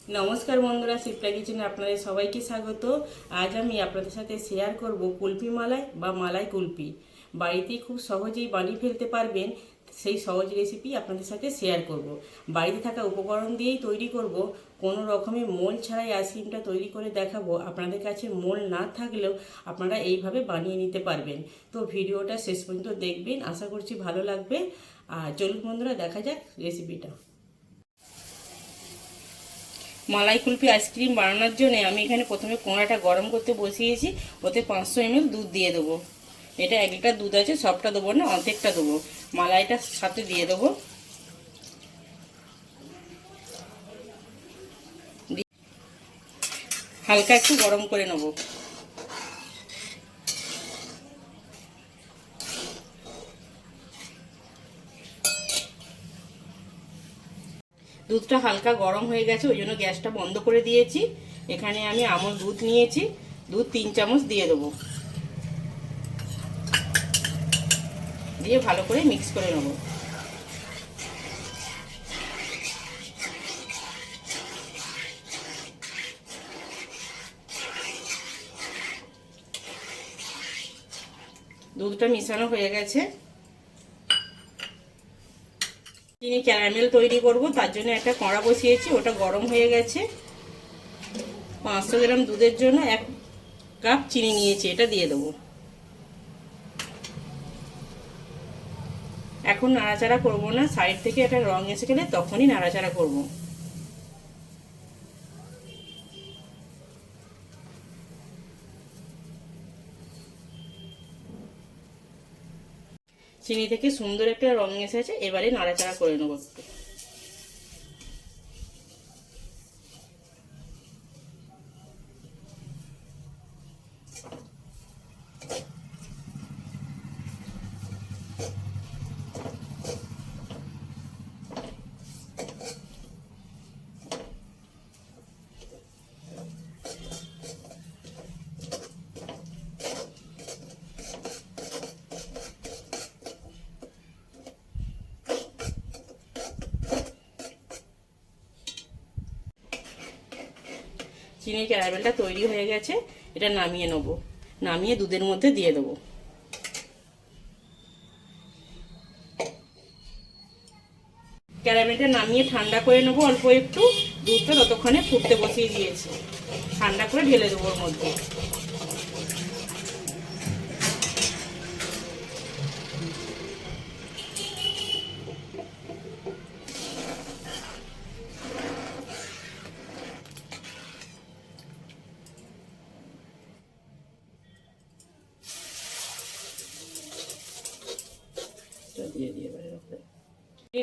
নমস্কার বন্ধুরা, শিপ্রা কিচেনে আপনাদের সবাইকে স্বাগত। আজ আমি আপনাদের সাথে শেয়ার করব কুলফি মালাই বা মালাই কুলফি। বাড়িতেই খুব সহজেই বানিয়ে ফেলতে পারবেন সেই সহজ রেসিপি আপনাদের সাথে শেয়ার করব। বাড়িতে থাকা উপকরণ দিয়েই তৈরি করব, কোনো রকমের মোল ছাড়াই আইসক্রিমটা তৈরি করে দেখাবো। আপনাদের কাছে মোল না থাকলেও আপনারা এইভাবে বানিয়ে নিতে পারবেন। তো ভিডিওটা শেষ পর্যন্ত দেখবেন, আশা করছি ভালো লাগবে। আর চলুন বন্ধুরা, দেখা যাক রেসিপিটা। মালাই কুলফি আইসক্রিম বানানোর জন্য আমি এখানে প্রথমে কোঁড়াটা গরম করতে বসিয়েছি। ওতে 500 ml দুধ দিয়ে দেবো। এটা 1 লিটার দুধ আছে, সবটা দেবো না, অর্ধেকটা দেবো। মালাইটা সাথে দিয়ে দেবো। হালকা একটু গরম করে নেবো। দুধটা হালকা গরম হয়ে গেছে, ওই জন্য গ্যাসটা বন্ধ করে দিয়েছি। এখানে আমি আমুল দুধ নিয়েছি, দুধ 3 চামচ দিয়ে দেবো। দিয়ে ভালো করে মিক্স করে নেবো। দুধটা মিশানো হয়ে গেছে। চিনি ক্যারামেল তৈরি করব, তার জন্য একটা কড়া বসিয়েছি, ওটা গরম হয়ে গেছে। 500 গ্রাম দুধের জন্য 1 কাপ চিনি নিয়েছি, এটা দিয়ে দেবো। এখন নাড়াচাড়া করব না, সাইড থেকে একটা রং এসে গেলে তখনই নাড়াচাড়া করব। চিনি থেকে সুন্দর একটা রং এসেছে, এবারে নাড়াচাড়া করে নেবো একটু। চিনির ক্যারামেলটা তৈরি হয়ে গেছে, এটা নামিয়ে নেব। নামিয়ে দুধের মধ্যে দিয়ে দেবো। ক্যারামেলটা নামিয়ে ঠান্ডা করে নেবো অল্প একটু। দুধটা ততক্ষণে ফুটতে বসিয়ে দিয়েছি, ঠান্ডা করে ঢেলে দেবো ওর মধ্যে।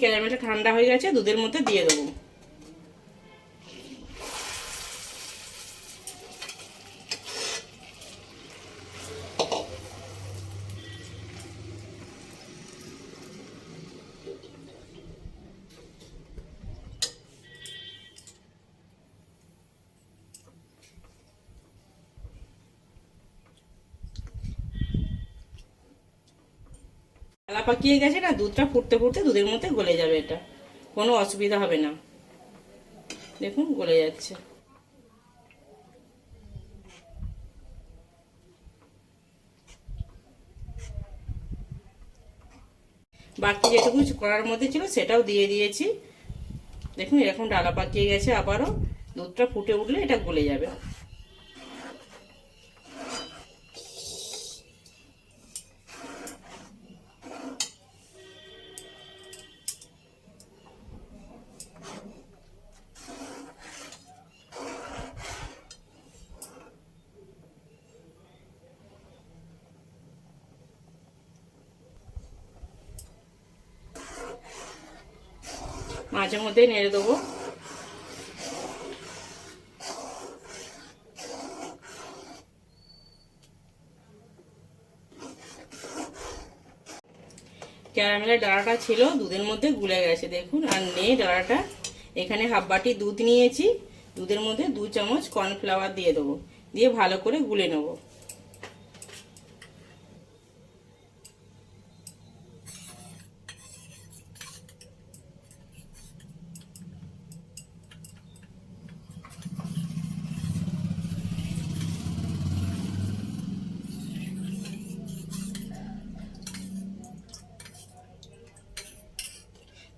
ক্যারামেলটা ঠান্ডা হয়ে গেছে, দুধের মধ্যে দিয়ে দেবো। ডালা পাকিয়ে গেছে না, দুধটা ফুটতে ফুটতে দুধের মধ্যে গলে যাবে, এটা কোনো অসুবিধা হবে না। দেখুন গলে যাচ্ছে। বাকি যেটুকু করার মধ্যে ছিল সেটাও দিয়ে দিয়েছি। দেখুন এরকম ডালা পাকিয়ে গেছে, আবারও দুধটা ফুটে উঠলে এটা গলে যাবে। মাঝে মধ্যে নেড়ে দেবো। ক্যারামেলের ডালাটা ছিল দুধের মধ্যে গুলে গেছে, দেখুন। আর নেই ডালাটা। এখানে হাফ বাটি দুধ নিয়েছি, দুধের মধ্যে 2 চামচ কর্নফ্লাওয়ার দিয়ে দেবো। দিয়ে ভালো করে গুলে নেবো।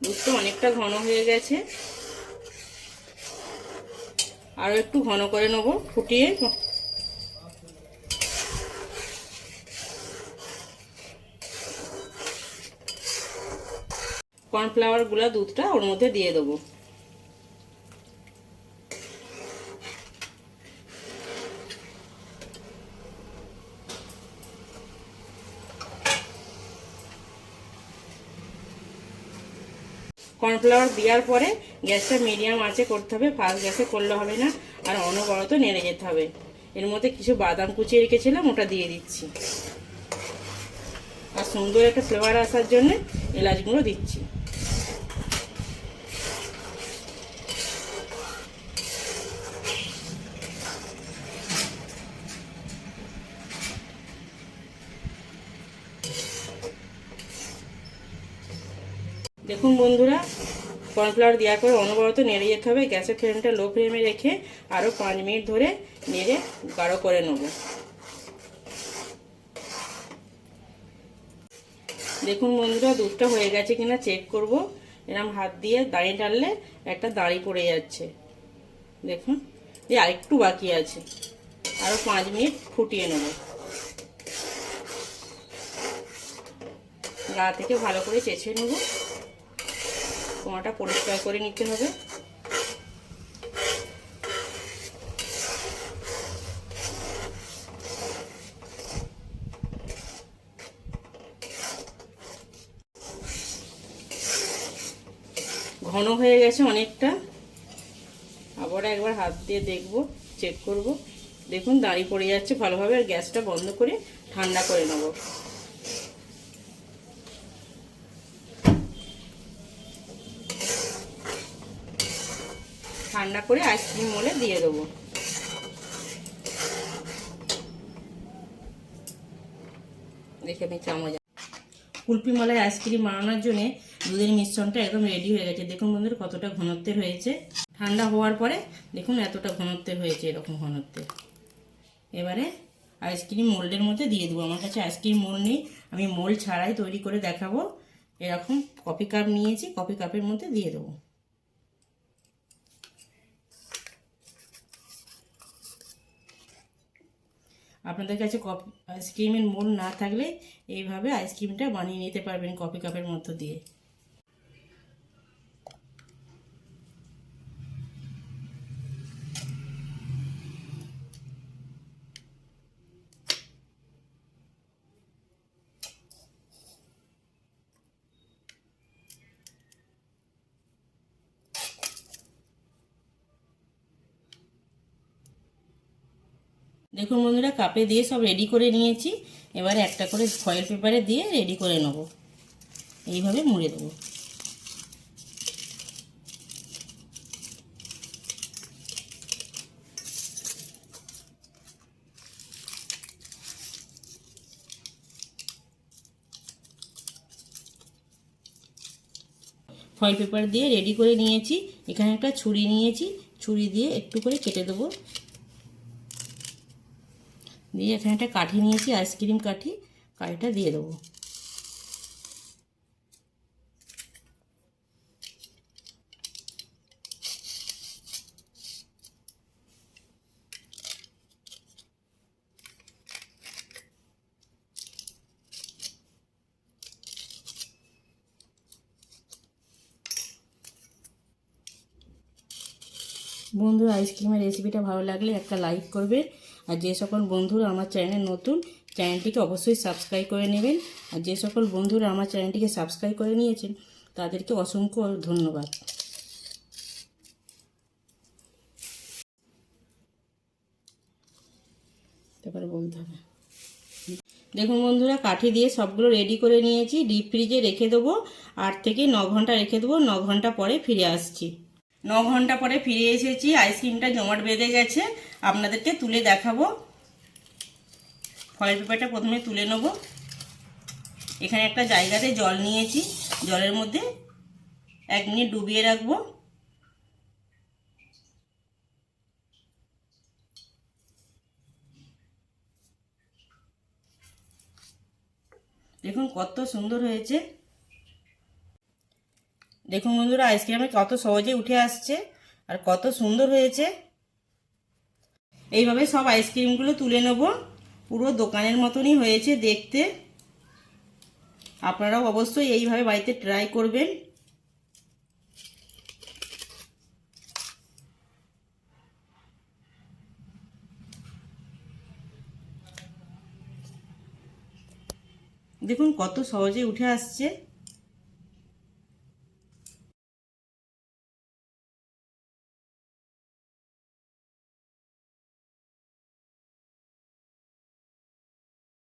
দুধটা অনেকটা ঘন হয়ে গেছে, আরও একটু ঘন করে নেবো ফুটিয়ে। কর্নফ্লাওয়ার গুলা দুধটা ওর মধ্যে দিয়ে দেবো। কর্নফ্লাওয়ার দেওয়ার পরে গ্যাসটা মিডিয়াম আঁচে করতে হবে, ফাস্ট গ্যাসে করলে হবে না, আর অনবরত নেড়ে যেতে হবে। এর মধ্যে কিছু বাদাম কুচিয়ে রেখেছিলাম, ওটা দিয়ে দিচ্ছি, আর সুন্দর একটা ফ্লেভার আসার জন্য এলাচগুলো দিচ্ছি। দেখুন বন্ধুরা, কর্নফ্লাওয়ার দেওয়ার পরে অনবরত নেড়ে যেতে হবে। গ্যাসের ফ্লেমটা লো ফ্লেমে রেখে আরও 5 মিনিট ধরে নেড়ে গাঢ় করে নেব। দেখুন বন্ধুরা, দুধটা হয়ে গেছে কিনা চেক করব। এরকম হাত দিয়ে দাঁড়িয়ে টানলে একটা দাঁড়ি পড়ে যাচ্ছে। দেখুন, এই আরেকটু বাকি আছে, আরও 5 মিনিট ফুটিয়ে নেব। গা থেকে ভালো করে চেঁচে নেব, কোনাটা পরিষ্কার করে নিতে হবে। ঘন হয়ে গেছে অনেকটা, আবার একবার হাত দিয়ে দেখব, চেক করব। দেখুন দাঁড়ি পড়ে যাচ্ছে ভালোভাবে, আর গ্যাসটা বন্ধ করে ঠান্ডা করে নেব। ঠান্ডা করে আইসক্রিম মোলে দিয়ে দেবো। দেখে আমি চামচ। কুলফি মালাই আইসক্রিম বানানোর জন্য দুধের মিশ্রণটা একদম রেডি হয়ে গেছে। দেখুন বন্ধুরা কতটা ঘনত্বের হয়েছে। ঠান্ডা হওয়ার পরে দেখুন এতটা ঘনত্বের হয়েছে, এরকম ঘনত্বের। এবারে আইসক্রিম মোল্ডের মধ্যে দিয়ে দেবো। আমার কাছে আইসক্রিম মোল্ড নেই, আমি মোল্ড ছাড়াই তৈরি করে দেখাবো। এরকম কফি কাপ নিয়েছি, কফি কাপের মধ্যে দিয়ে দেবো। আপনাদের কাছে আইসক্রিমের মোল্ড না থাকলে এইভাবে আইসক্রিমটা বানিয়ে নিতে পারবেন কফি কাপের মধ্যে দিয়ে। দেখুন বন্ধুরা, কাপে দিয়ে সব রেডি করে নিয়েছি। এবারে একটা করে ফয়েল পেপারে দিয়ে রেডি করে নেব। এইভাবে মুড়ে দেবো। ফয়েল পেপার দিয়ে রেডি করে নিয়েছি। এখানে একটা ছুরি নিয়েছি, ছুরি দিয়ে একটু করে কেটে দেবো। দিয়ে এখানে একটা কাঠি নিয়েছি, আইসক্রিম কাঠি, কাঠিটা দিয়ে দেবো। বন্ধুরা, আইসক্রিমের রেসিপিটা ভালো লাগলে একটা লাইক করবে, আর যে সকল বন্ধুরা আমার চ্যানেল নতুন, চ্যানেলটিকে অবশ্যই সাবস্ক্রাইব করে নেবেন। আর যে সকল বন্ধুরা আমার চ্যানেলটিকে সাবস্ক্রাইব করে নিয়েছেন তাদেরকে অসংখ্য ধন্যবাদ। তারপরে বলতে হবে। দেখুন বন্ধুরা, কাঠি দিয়ে সবগুলো রেডি করে নিয়েছি। ডিপ ফ্রিজে রেখে দেবো, 8 থেকে 9 ঘন্টা রেখে দেবো। 9 ঘন্টা পরে ফিরে আসছি। 9 ঘন্টা পরে ফিরে এসেছি। আইসক্রিমটা জমাট বেঁধে গেছে, আপনাদেরকে তুলে দেখাবো। ফয়েল পেপারটা প্রথমে তুলে নেব। এখানে একটা জায়গাতে জল নিয়েছি, জলের মধ্যে 1 মিনিট ডুবিয়ে রাখবো। দেখুন কত সুন্দর হয়েছে। দেখুন বন্ধুরা, আইসক্রিমে কত সহজে উঠে আসছে আর কত সুন্দর হয়েছে। এইভাবে সব আইসক্রিমগুলো তুলে নেব। পুরো দোকানের মতনই হয়েছে দেখতে। আপনারাও অবশ্যই এইভাবে বাড়িতে ট্রাই করবেন। দেখুন কত সহজে উঠে আসছে।